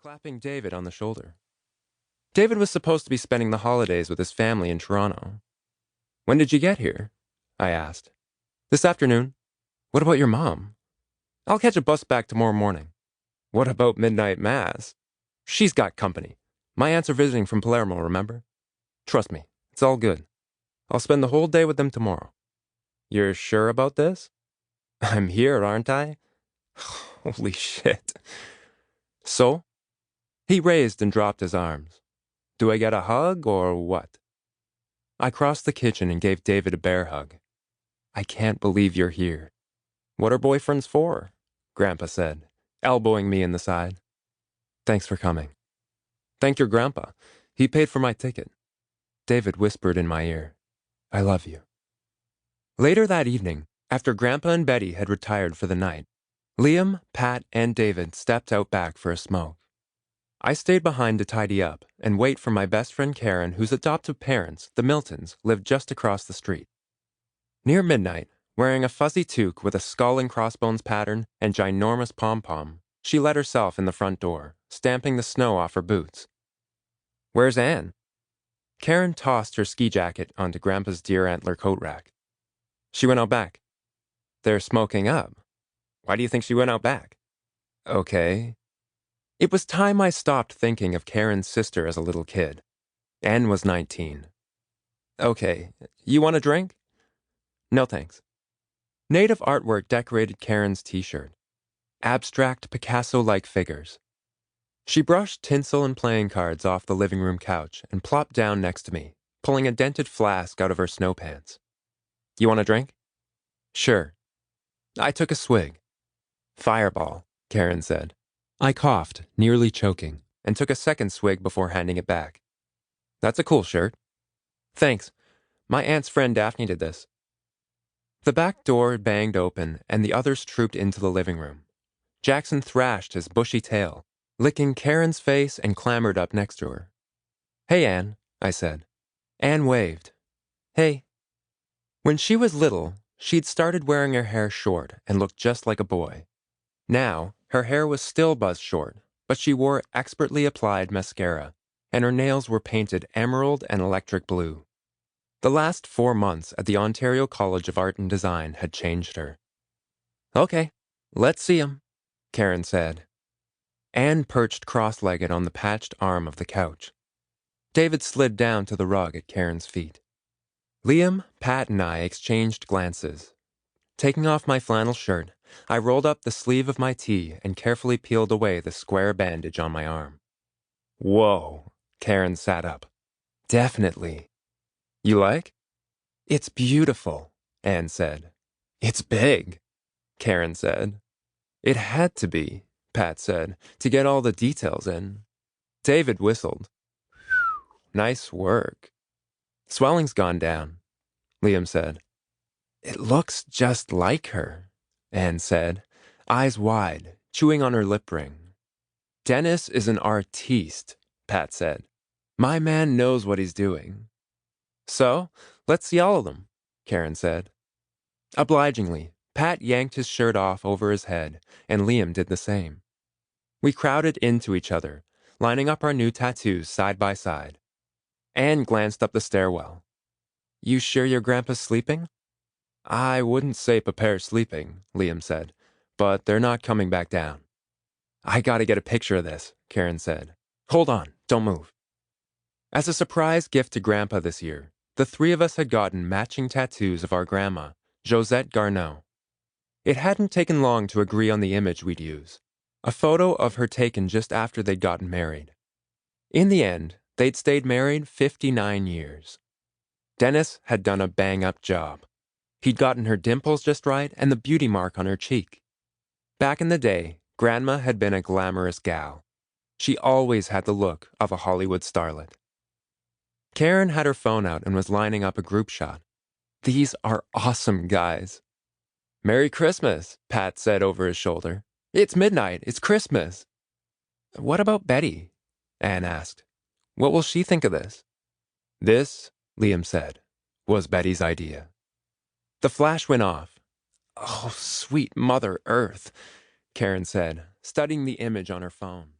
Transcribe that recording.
clapping David on the shoulder. David was supposed to be spending the holidays with his family in Toronto. "When did you get here?" I asked. "This afternoon." "What about your mom?" "I'll catch a bus back tomorrow morning." "What about midnight mass?" "She's got company. My aunts are visiting from Palermo, remember? Trust me, it's all good. I'll spend the whole day with them tomorrow." "You're sure about this?" "I'm here, aren't I?" Holy shit. "So?" He raised and dropped his arms. "Do I get a hug or what?" I crossed the kitchen and gave David a bear hug. "I can't believe you're here." "What are boyfriends for?" Grandpa said, elbowing me in the side. "Thanks for coming." "Thank your grandpa. He paid for my ticket." David whispered in my ear, "I love you." Later that evening, after Grandpa and Betty had retired for the night, Liam, Pat, and David stepped out back for a smoke. I stayed behind to tidy up and wait for my best friend Karen, whose adoptive parents, the Miltons, lived just across the street. Near midnight, wearing a fuzzy toque with a skull and crossbones pattern and ginormous pom-pom, she let herself in the front door, stamping the snow off her boots. "Where's Anne?" Karen tossed her ski jacket onto Grandpa's deer antler coat rack. "She went out back." "They're smoking up." "Why do you think she went out back?" "Okay." It was time I stopped thinking of Karen's sister as a little kid. Anne was 19. "Okay, you want a drink?" "No thanks." Native artwork decorated Karen's t-shirt. Abstract Picasso-like figures. She brushed tinsel and playing cards off the living room couch and plopped down next to me, pulling a dented flask out of her snow pants. "You want a drink?" "Sure." I took a swig. "Fireball," Karen said. I coughed, nearly choking, and took a second swig before handing it back. "That's a cool shirt." "Thanks. My aunt's friend Daphne did this." The back door banged open, and the others trooped into the living room. Jackson thrashed his bushy tail, licking Karen's face, and clambered up next to her. "Hey, Anne," I said. Anne waved. "Hey." When she was little, she'd started wearing her hair short and looked just like a boy. Now, her hair was still buzzed short, but she wore expertly applied mascara, and her nails were painted emerald and electric blue. The last 4 months at the Ontario College of Art and Design had changed her. "Okay, let's see 'em," Karen said. Anne perched cross-legged on the patched arm of the couch. David slid down to the rug at Karen's feet. Liam, Pat, and I exchanged glances. Taking off my flannel shirt, I rolled up the sleeve of my tee and carefully peeled away the square bandage on my arm. "Whoa," Karen sat up. "Definitely." "You like?" "It's beautiful," Anne said. "It's big," Karen said. "It had to be," Pat said, "to get all the details in." David whistled. "Nice work." "Swelling's gone down," Liam said. "It looks just like her," Anne said, eyes wide, chewing on her lip ring. "Dennis is an artiste," Pat said. "My man knows what he's doing." "So, let's see all of them," Karen said. Obligingly, Pat yanked his shirt off over his head, and Liam did the same. We crowded into each other, lining up our new tattoos side by side. Anne glanced up the stairwell. "You sure your grandpa's sleeping?" "I wouldn't say Pater's sleeping," Liam said, "but they're not coming back down." "I gotta get a picture of this," Karen said. "Hold on, don't move." As a surprise gift to Grandpa this year, the three of us had gotten matching tattoos of our grandma, Josette Garneau. It hadn't taken long to agree on the image we'd use, a photo of her taken just after they'd gotten married. In the end, they'd stayed married 59 years. Dennis had done a bang-up job. He'd gotten her dimples just right and the beauty mark on her cheek. Back in the day, Grandma had been a glamorous gal. She always had the look of a Hollywood starlet. Karen had her phone out and was lining up a group shot. "These are awesome, guys." "Merry Christmas," Pat said over his shoulder. "It's midnight. It's Christmas." "What about Betty?" Anne asked. "What will she think of this?" "This," Liam said, "was Betty's idea." The flash went off. "Oh, sweet Mother Earth," Karen said, studying the image on her phone.